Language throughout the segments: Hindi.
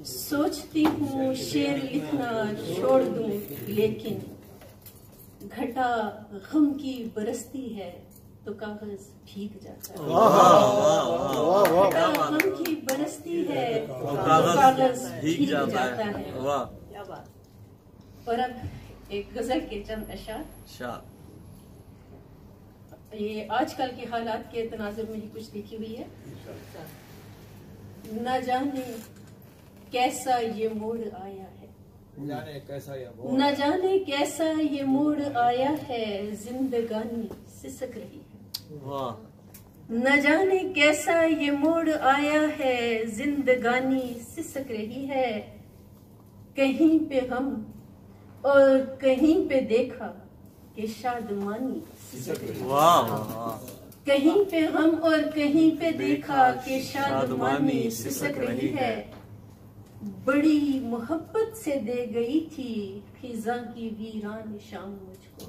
सोचती हूँ शेर लिखना छोड़ दूं, लेकिन घटा गम की बरसती है तो कागज भीग जाता है। घटा गम की बरसती है तो कागज भीग जाता है। और अब एक गजल के चंद अशआर, ये आजकल के हालात के तनाजुर में ही कुछ लिखी हुई है। न जाने कैसा ये मोड़ आया है, न जाने कैसा ये मोड़ आया है, जिंदगानी सिसक रही है। न जाने कैसा ये मोड़ आया है, जिंदगानी सिसक रही है। कहीं पे हम और कहीं पे देखा कि शादमानी सिसक रही है। कहीं पे हम और कहीं पे देखा कि शादमानी सिसक रही है। बड़ी मोहब्बत से दे गई थी खिजा की वीरान शाम मुझको।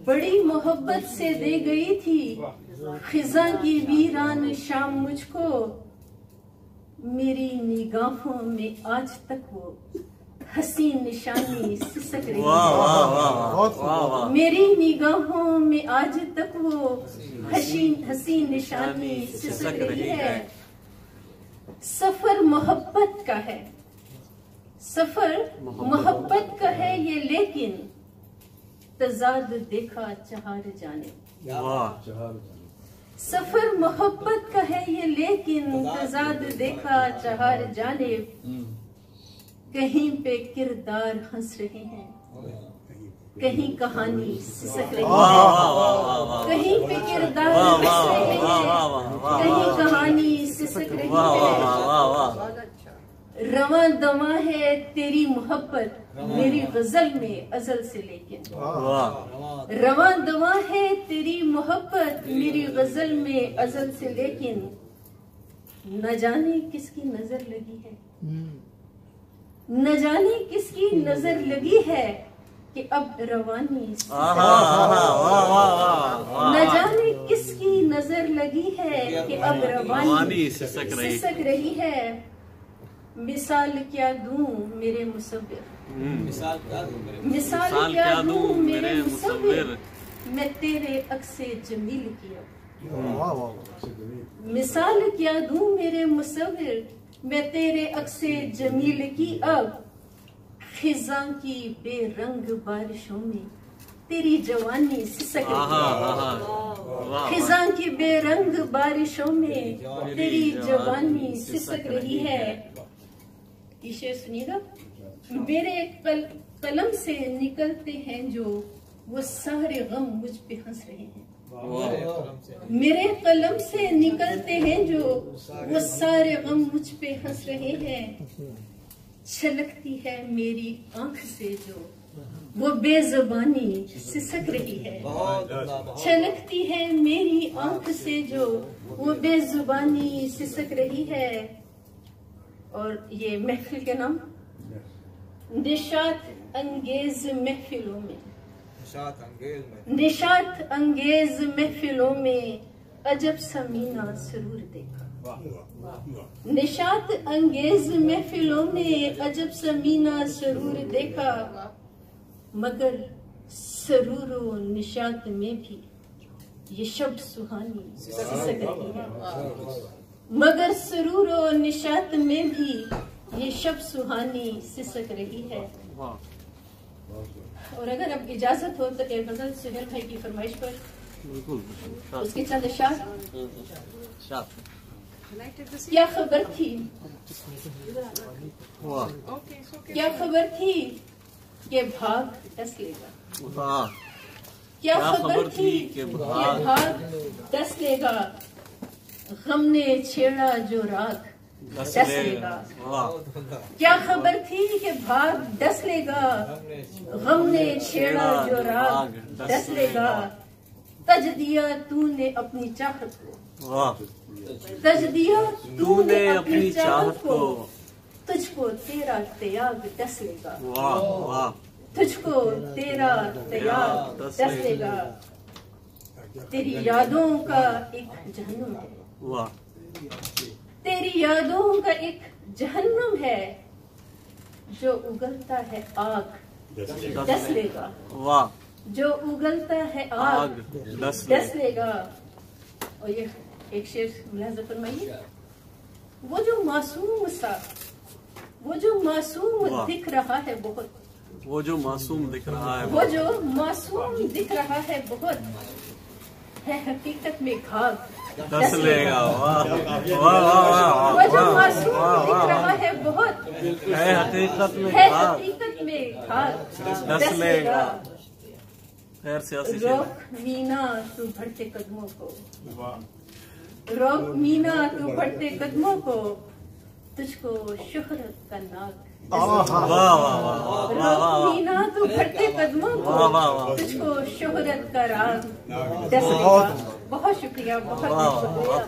बड़ी मोहब्बत से दे गई थी खिजा की वीरान शाम मुझको। मेरी निगाहों में आज तक वो हसी निशानी सिसक रही है। मेरी निगाहों में आज तक वो हसी निशानी सिसक रही है। सफर मोहब्बत का है, सफर मोहब्बत का है ये, लेकिन तजाद देखा चहार जाने। सफर मोहब्बत का है ये, लेकिन तजाद देखा चहार जाने। कहीं पे किरदार हंस रहे हैं, कहीं कहानी सिसक रही है। कहीं पे किरदार हंस रहे हैं, कहीं कहानी सिसक रही है। रवां दवा है तेरी मोहब्बत मेरी गजल में अजल से, लेकिन रवां दवा है तेरी मोहब्बत मेरी गजल में अजल से, लेकिन न जाने किसकी नजर लगी है, न जाने किसकी नजर लगी है कि अब रवानी। न जाने किसकी नजर लगी है कि अब रवानी सिसक रही है। मिसाल क्या दूं मेरे मुसव्विर, मिसाल क्या दूं मेरे मुसव्विर, मैं तेरे अक्से जमील की अब। मिसाल क्या दूं मेरे मुसव्विर, मैं तेरे अक्से जमील की अब। खिजां की बेरंग बारिशों में तेरी जवानी सिसक रही है। खिजां की बेरंग बारिशों में तेरी जवानी सिसक रही है। ये शेर सुनिएगा। मेरे कलम से निकलते हैं जो वो सारे गम मुझ पे हंस रहे हैं। मेरे कलम से निकलते हैं जो वो सारे गम मुझ पे हंस रहे हैं। छलकती है मेरी आंख से जो वो बेजुबानी सिसक रही है। छलकती है मेरी आंख से जो वो बेजुबानी सिसक रही है। और ये महफिल के नाम, निशात अंगेज महफिलों में, निशात अंगेज महफिलों में अजब समीना सरूर देखा। निशात अंगेज महफिलों में अजब समीना सरूर देखा। मगर सरूर व निशात में भी ये शब्द सुहानी सिसक रही है। मगर सरूर व निशात में भी ये शब्द सुहानी सिसक रही है। और अगर अब इजाजत हो तो एक गजल सुहेल भाई की फरमाइश पर उसके चंद अशआर। क्या खबर थी, क्या खबर थी कि भाग डस लेगा। क्या खबर थी कि भाग डस लेगा। गम ने छेड़ा जो राग डस लेगा। क्या खबर थी कि भाग डस लेगा। गम ने छेड़ा जो राग डस लेगा। तज दिया तूने अपनी चाहत को, तज दिया तूने अपनी चाहत को। तुझको तेरा त्याग डस लेगा। तुझको तेरा त्याग डस लेगा। तेरी यादों का एक जहन्नुम है, तेरी यादों का एक जहन्नुम है जो उगलता है आग, डस लेगा। वाह। जो उगलता है आग डस लेगा। और ये एक शेर मुलाहिजा फरमाइए, वो जो मासूम सा, वो जो मासूम दिख रहा है बहुत, वो जो मासूम दिख रहा है, वो जो मासूम दिख रहा है बहुत, है हकीकत में घाघ डस लेगा। वाह वाह वो वाह जो मासूम दिख रहा है बहुत, है हकीकत में है घाघ हकीकत में घाघ डस लेगा। खैर सियासी शेर। रोक मीना तू बढ़ते कदमों को, रोक मीना तू बढ़ते कदमों को, तुझको शोहरत का नाक। वाह वाह वाह रोक मीना तू बढ़ते कदमों को, तुझको शोहरत का राग डस लेगा। बहुत शुक्रिया, बहुत शुक्रिया।